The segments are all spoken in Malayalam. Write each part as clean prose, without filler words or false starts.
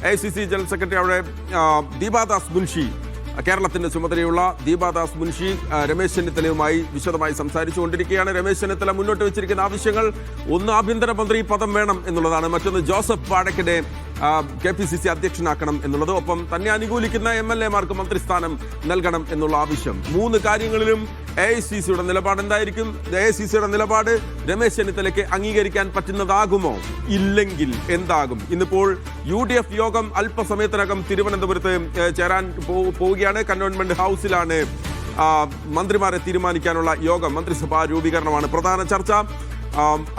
AICC ജനറൽ സെക്രട്ടറി അവിടെ ദീപാദാസ് മുൻഷി, കേരളത്തിന്റെ ചുമതലയുള്ള ദീപാദാസ് മുൻഷി രമേശ് ചെന്നിത്തലയുമായി വിശദമായി സംസാരിച്ചുകൊണ്ടിരിക്കുകയാണ്. രമേശ് ചെന്നിത്തല മുന്നോട്ട് വെച്ചിരിക്കുന്ന ആവശ്യങ്ങൾ ഒന്ന് ആഭ്യന്തരമന്ത്രി പദം വേണം എന്നുള്ളതാണ്, മറ്റൊന്ന് ജോസഫ് വാഴക്കിനെ KPCC അധ്യക്ഷനാക്കണം എന്നുള്ളത്, ഒപ്പം തന്നെ അനുകൂലിക്കുന്ന MLA-മാർക്ക് മന്ത്രിസ്ഥാനം നൽകണം എന്നുള്ള ആവശ്യം. മൂന്ന് കാര്യങ്ങളിലും AICCയുടെ നിലപാട് എന്തായിരിക്കും? AICCയുടെ നിലപാട് രമേശ് ചെന്നിത്തലയ്ക്ക് അംഗീകരിക്കാൻ പറ്റുന്നതാകുമോ? ഇല്ലെങ്കിൽ എന്താകും? ഇന്നിപ്പോൾ UDF യോഗം അല്പസമയത്തിനകം തിരുവനന്തപുരത്ത് ചേരാൻ പോവുകയാണ്. കന്റോൺമെന്റ് ഹൗസിലാണ് മന്ത്രിമാരെ തീരുമാനിക്കാനുള്ള യോഗം. മന്ത്രിസഭാ രൂപീകരണമാണ് പ്രധാന ചർച്ച.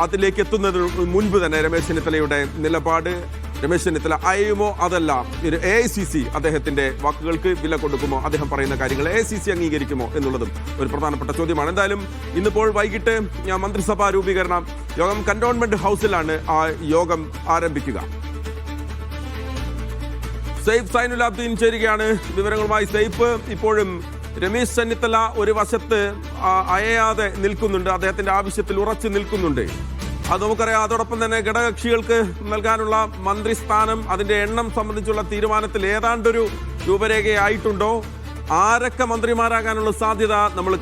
അതിലേക്ക് എത്തുന്നതിന് മുൻപ് തന്നെ രമേശ് ചെന്നിത്തലയുടെ നിലപാട്, രമേശ് ചെന്നിത്തല അയയുമോ അതല്ല AICC അദ്ദേഹത്തിന്റെ വാക്കുകൾക്ക് വില കൊടുക്കുമോ, അദ്ദേഹം പറയുന്ന കാര്യങ്ങൾ AICC അംഗീകരിക്കുമോ എന്നുള്ളതും ഒരു പ്രധാനപ്പെട്ട ചോദ്യമാണ്. എന്തായാലും ഇന്നിപ്പോൾ വൈകിട്ട് മന്ത്രിസഭാ രൂപീകരണ യോഗം കന്റോൺമെന്റ് ഹൗസിലാണ് ആ യോഗം ആരംഭിക്കുക. സെയ്ഫ് സൈനുലാബ്ദീൻ ചേരുകയാണ് വിവരങ്ങളുമായി. സെയ്ഫ്, ഇപ്പോഴും രമേശ് ചെന്നിത്തല ഒരു വശത്ത് അയയാതെ നിൽക്കുന്നുണ്ട്, അദ്ദേഹത്തിന്റെ ആവശ്യത്തിൽ ഉറച്ചു നിൽക്കുന്നുണ്ട്. അത് നമുക്കറിയാം. അതോടൊപ്പം തന്നെ ഘടകകക്ഷികൾക്ക് നൽകാനുള്ള മന്ത്രിസ്ഥാനം, അതിന്റെ എണ്ണം സംബന്ധിച്ചുള്ള തീരുമാനത്തിൽ ഏതാണ്ടൊരു രൂപരേഖയായിട്ടുണ്ടോ? ആരൊക്കെ മന്ത്രിമാരാകാനുള്ള സാധ്യത നമ്മൾ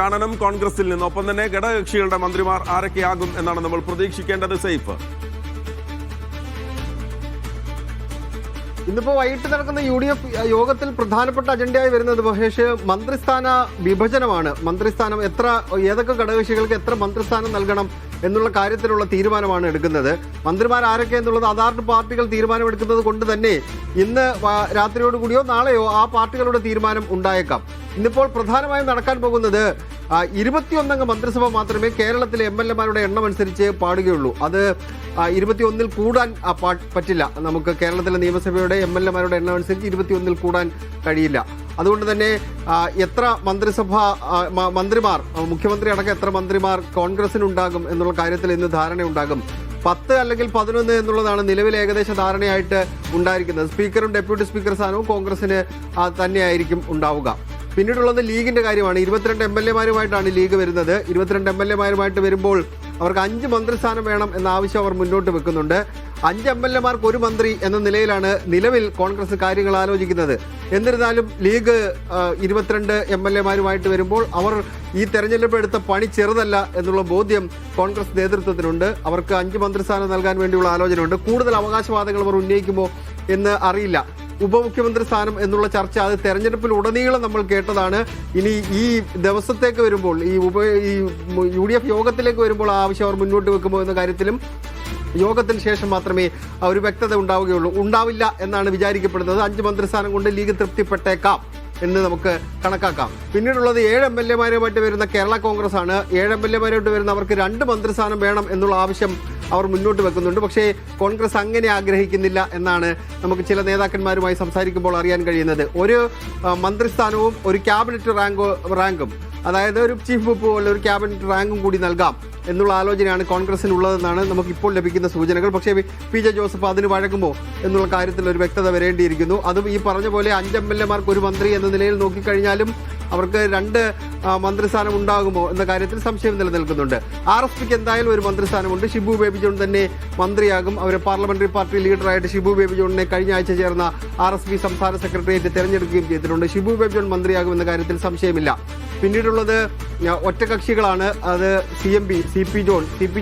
കാണണം കോൺഗ്രസിൽ നിന്ന്. ഒപ്പം തന്നെ ഘടകകക്ഷികളുടെ മന്ത്രിമാർ ആരൊക്കെയാകും എന്നാണ് നമ്മൾ പ്രതീക്ഷിക്കേണ്ടത്. സെയ്ഫ്, ഇന്നിപ്പോൾ വൈകിട്ട് നടക്കുന്ന UDF യോഗത്തിൽ പ്രധാനപ്പെട്ട അജണ്ടയായി വരുന്നത് മഹേഷ് മന്ത്രിസ്ഥാന വിഭജനമാണ്. മന്ത്രിസ്ഥാനം ഏതൊക്കെ ഘടകകക്ഷികൾക്ക് എത്ര മന്ത്രിസ്ഥാനം നൽകണം എന്നുള്ള കാര്യത്തിലുള്ള തീരുമാനമാണ് എടുക്കുന്നത്. മന്ത്രിമാർ ആരൊക്കെ എന്നുള്ളത് അതാത് പാർട്ടികൾ തീരുമാനമെടുക്കുന്നത് കൊണ്ട് തന്നെ ഇന്ന് രാത്രിയോടുകൂടിയോ നാളെയോ ആ പാർട്ടികളുടെ തീരുമാനം ഉണ്ടായേക്കാം. ഇന്നിപ്പോൾ പ്രധാനമായും നടക്കാൻ പോകുന്നത് 21 മന്ത്രിസഭ മാത്രമേ കേരളത്തിലെ MLA-മാരുടെ എണ്ണം അനുസരിച്ച് പാടുകയുള്ളൂ. അത് 21 കൂടാൻ പറ്റില്ല. നമുക്ക് കേരളത്തിലെ നിയമസഭയുടെ MLA-മാരുടെ എണ്ണം അനുസരിച്ച് 21 കൂടാൻ കഴിയില്ല. അതുകൊണ്ട് തന്നെ എത്ര മന്ത്രിമാർ, മുഖ്യമന്ത്രി അടക്കം എത്ര മന്ത്രിമാർ കോൺഗ്രസിനുണ്ടാകും എന്നുള്ള കാര്യത്തിൽ ഇന്ന് ധാരണയുണ്ടാകും. 10 അല്ലെങ്കിൽ 11 എന്നുള്ളതാണ് നിലവിൽ ഏകദേശ ധാരണയായിട്ട് ഉണ്ടായിരിക്കുന്നത്. സ്പീക്കറും ഡെപ്യൂട്ടി സ്പീക്കർ സ്ഥാനവും കോൺഗ്രസിന് തന്നെയായിരിക്കും ഉണ്ടാവുക. പിന്നീടുള്ളത് ലീഗിന്റെ കാര്യമാണ്. 22 MLA-മാരുമായിട്ടാണ് ലീഗ് വരുന്നത്. 22 MLA-മാരുമായിട്ട് വരുമ്പോൾ അവർക്ക് 5 മന്ത്രിസ്ഥാനം വേണം എന്ന ആവശ്യം അവർ മുന്നോട്ട് വെക്കുന്നുണ്ട്. 5 MLA-മാർക്ക് ഒരു മന്ത്രി എന്ന നിലയിലാണ് നിലവിൽ കോൺഗ്രസ് കാര്യങ്ങൾ ആലോചിക്കുന്നത്. എന്നിരുന്നാലും ലീഗ് 22 MLA-മാരുമായിട്ട് വരുമ്പോൾ അവർ ഈ തെരഞ്ഞെടുപ്പ് എടുത്ത പണി ചെറുതല്ല എന്നുള്ള ബോധ്യം കോൺഗ്രസ് നേതൃത്വത്തിനുണ്ട്. അവർക്ക് 5 മന്ത്രിസ്ഥാനം നൽകാൻ വേണ്ടിയുള്ള ആലോചനയുണ്ട്. കൂടുതൽ അവകാശവാദങ്ങൾ അവർ ഉന്നയിക്കുമോ എന്ന് അറിയില്ല. ഉപമുഖ്യമന്ത്രി സ്ഥാനം എന്നുള്ള ചർച്ച അത് തെരഞ്ഞെടുപ്പിൽ ഉടനീളം നമ്മൾ കേട്ടതാണ്. ഇനി ഈ ദിവസത്തേക്ക് വരുമ്പോൾ, ഈ UDF യോഗത്തിലേക്ക് വരുമ്പോൾ ആ ആവശ്യം അവർ മുന്നോട്ട് വെക്കുമോ എന്ന കാര്യത്തിലും യോഗത്തിന് ശേഷം മാത്രമേ ഒരു വ്യക്തത ഉണ്ടാവില്ല എന്നാണ് വിചാരിക്കപ്പെടുന്നത്. 5 മന്ത്രിസ്ഥാനം കൊണ്ട് ലീഗ് തൃപ്തിപ്പെട്ടേക്കാം എന്ന് നമുക്ക് കണക്കാക്കാം. പിന്നീടുള്ളത് 7 MLA-മാരുമായിട്ട് വരുന്ന കേരള കോൺഗ്രസ് ആണ്. 7 MLA-മാരുമായിട്ട് വരുന്ന അവർക്ക് 2 മന്ത്രിസ്ഥാനം വേണം എന്നുള്ള ആവശ്യം അവർ മുന്നോട്ട് വെക്കുന്നുണ്ട്. പക്ഷേ കോൺഗ്രസ് അങ്ങനെ ആഗ്രഹിക്കുന്നില്ല എന്നാണ് നമുക്ക് ചില നേതാക്കന്മാരുമായി സംസാരിക്കുമ്പോൾ അറിയാൻ കഴിയുന്നത്. ഒരു മന്ത്രിസ്ഥാനവും ഒരു ക്യാബിനറ്റ് റാങ്കും, അതായത് ഒരു ചീഫ് വിപ്പ് പോലെ ഒരു ക്യാബിനറ്റ് റാങ്കും കൂടി നൽകാം എന്നുള്ള ആലോചനയാണ് കോൺഗ്രസിനുള്ളതെന്നാണ് നമുക്കിപ്പോൾ ലഭിക്കുന്ന സൂചനകൾ. പക്ഷേ PJ ജോസഫ് അതിന് വഴങ്ങുമോ എന്നുള്ള കാര്യത്തിൽ ഒരു വ്യക്തത വരേണ്ടിയിരിക്കുന്നു. അതും ഈ പറഞ്ഞ പോലെ 5 MLA-മാർക്ക് ഒരു മന്ത്രി എന്ന നിലയിൽ നോക്കിക്കഴിഞ്ഞാലും അവർക്ക് 2 മന്ത്രിസ്ഥാനം ഉണ്ടാകുമോ എന്ന കാര്യത്തിൽ സംശയം നിലനിൽക്കുന്നുണ്ട്. RSPക്ക് എന്തായാലും ഒരു മന്ത്രിസ്ഥാനമുണ്ട്. ഷിബു ബേബി ജോൺ തന്നെ മന്ത്രിയാകും. അവരെ പാർലമെന്ററി പാർട്ടി ലീഡറായിട്ട് ഷിബു ബേബി ജോണിനെ കഴിഞ്ഞ ആഴ്ച ചേർന്ന RSP സംസ്ഥാന സെക്രട്ടേറിയറ്റ് തെരഞ്ഞെടുക്കുകയും ചെയ്തിട്ടുണ്ട്. ഷിബു ബേബി ജോൺ മന്ത്രിയാകും എന്ന കാര്യത്തിൽ സംശയമില്ല. പിന്നീടുള്ളത് ഒറ്റകക്ഷികളാണ്. അത് CP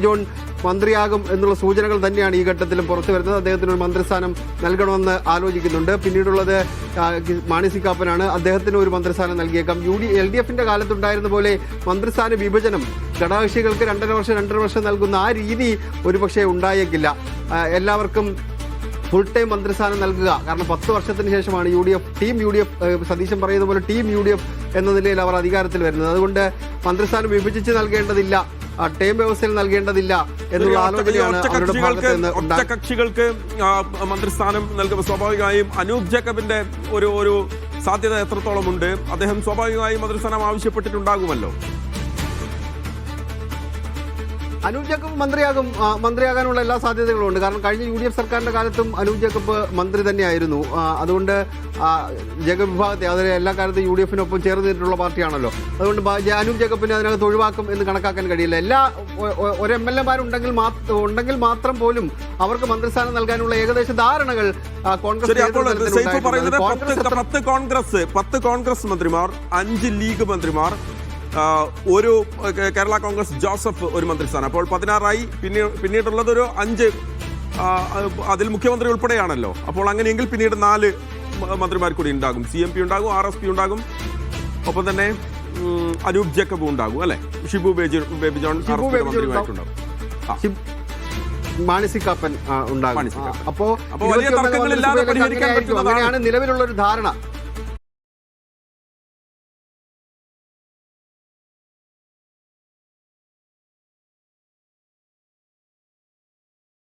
ജോൺ മന്ത്രിയാകും എന്നുള്ള സൂചനകൾ തന്നെയാണ് ഈ ഘട്ടത്തിലും പുറത്തു വരുന്നത്. അദ്ദേഹത്തിന് ഒരു മന്ത്രിസ്ഥാനം നൽകണമെന്ന് ആലോചിക്കുന്നുണ്ട്. പിന്നീടുള്ളത് മാണി സി കാപ്പനാണ്. അദ്ദേഹത്തിന് ഒരു മന്ത്രിസ്ഥാനം നൽകിയേക്കാം. LDF-ന്റെ കാലത്തുണ്ടായിരുന്ന പോലെ മന്ത്രിസ്ഥാന വിഭജനം ഘടകകക്ഷികൾക്ക് 2.5 വർഷം നൽകുന്ന ആ രീതി ഒരുപക്ഷെ ഉണ്ടായേക്കില്ല. എല്ലാവർക്കും ഫുൾ ടൈം മന്ത്രിസ്ഥാനം നൽകുക. കാരണം 10 വർഷത്തിന് ശേഷമാണ് ടീം UDF സതീശൻ പറയുന്ന പോലെ ടീം UDF എന്ന നിലയിൽ അവർ അധികാരത്തിൽ വരുന്നത്. അതുകൊണ്ട് മന്ത്രിസ്ഥാനം വിഭജിച്ച് നൽകേണ്ടതില്ല, ടൈം വ്യവസ്ഥയിൽ നൽകേണ്ടതില്ല എന്നുള്ള ആലോചനയാണ് അവരുടെ ഭാഗത്ത് നിന്ന്. ഒറ്റകക്ഷികൾക്ക് മന്ത്രിസ്ഥാനം നൽകുമ്പോൾ സ്വാഭാവികമായും അനൂപ് ജേക്കബിന്റെ ഒരു സാധ്യത എത്രത്തോളം ഉണ്ട്? അദ്ദേഹം സ്വാഭാവികമായും മന്ത്രിസ്ഥാനം ആവശ്യപ്പെട്ടിട്ടുണ്ടാകുമല്ലോ. അനൂപ് ജേക്കബ് മന്ത്രിയാകാനുള്ള എല്ലാ സാധ്യതകളും ഉണ്ട്. കാരണം കഴിഞ്ഞ UDF സർക്കാരിന്റെ കാലത്തും അനൂപ് ജേക്കബ് മന്ത്രി തന്നെയായിരുന്നു. അതുകൊണ്ട് ജേക്കബ് വിഭാഗത്തെ അതിൽ എല്ലാ കാലത്തും UDF-നൊപ്പം ചേർന്ന് നിന്നിട്ടുള്ള പാർട്ടിയാണല്ലോ. അതുകൊണ്ട് അനൂപ് ജേക്കബിനെ അതിനകത്ത് ഒഴിവാക്കും എന്ന് കണക്കാക്കാൻ കഴിയില്ല. ഒരു MLA-മാരുണ്ടെങ്കിൽ മാത്രം പോലും അവർക്ക് മന്ത്രിസ്ഥാനം നൽകാനുള്ള ഏകദേശ ധാരണകൾ കോൺഗ്രസ് 10 കോൺഗ്രസ് മന്ത്രിമാർ, 5 ലീഗ് മന്ത്രിമാർ, ഒരു കേരള കോൺഗ്രസ് ജോസഫ് ഒരു മന്ത്രിസ്ഥാനം, അപ്പോൾ 16ആയി. പിന്നീടുള്ളത് ഒരു 5, അതിൽ മുഖ്യമന്ത്രി ഉൾപ്പെടെയാണല്ലോ. അപ്പോൾ അങ്ങനെയെങ്കിൽ പിന്നീട് 4 മന്ത്രിമാർ കൂടി ഉണ്ടാകും. CMP ഉണ്ടാകും, RSP ഉണ്ടാകും, ഒപ്പം തന്നെ അനൂപ് ജേക്കബ് ഉണ്ടാകും അല്ലെ. ഷിബു ബേബി ജോൺ മന്ത്രിമായിട്ടുണ്ടാകും. മാണി കാപ്പൻ ഉണ്ടാകും. അപ്പോൾ വലിയ തർക്കങ്ങളില്ലാതെ പരിഹരിക്കാൻ പറ്റുന്നതാണ് അങ്ങനെയാണ് നിലവിലുള്ള ഒരു ധാരണ.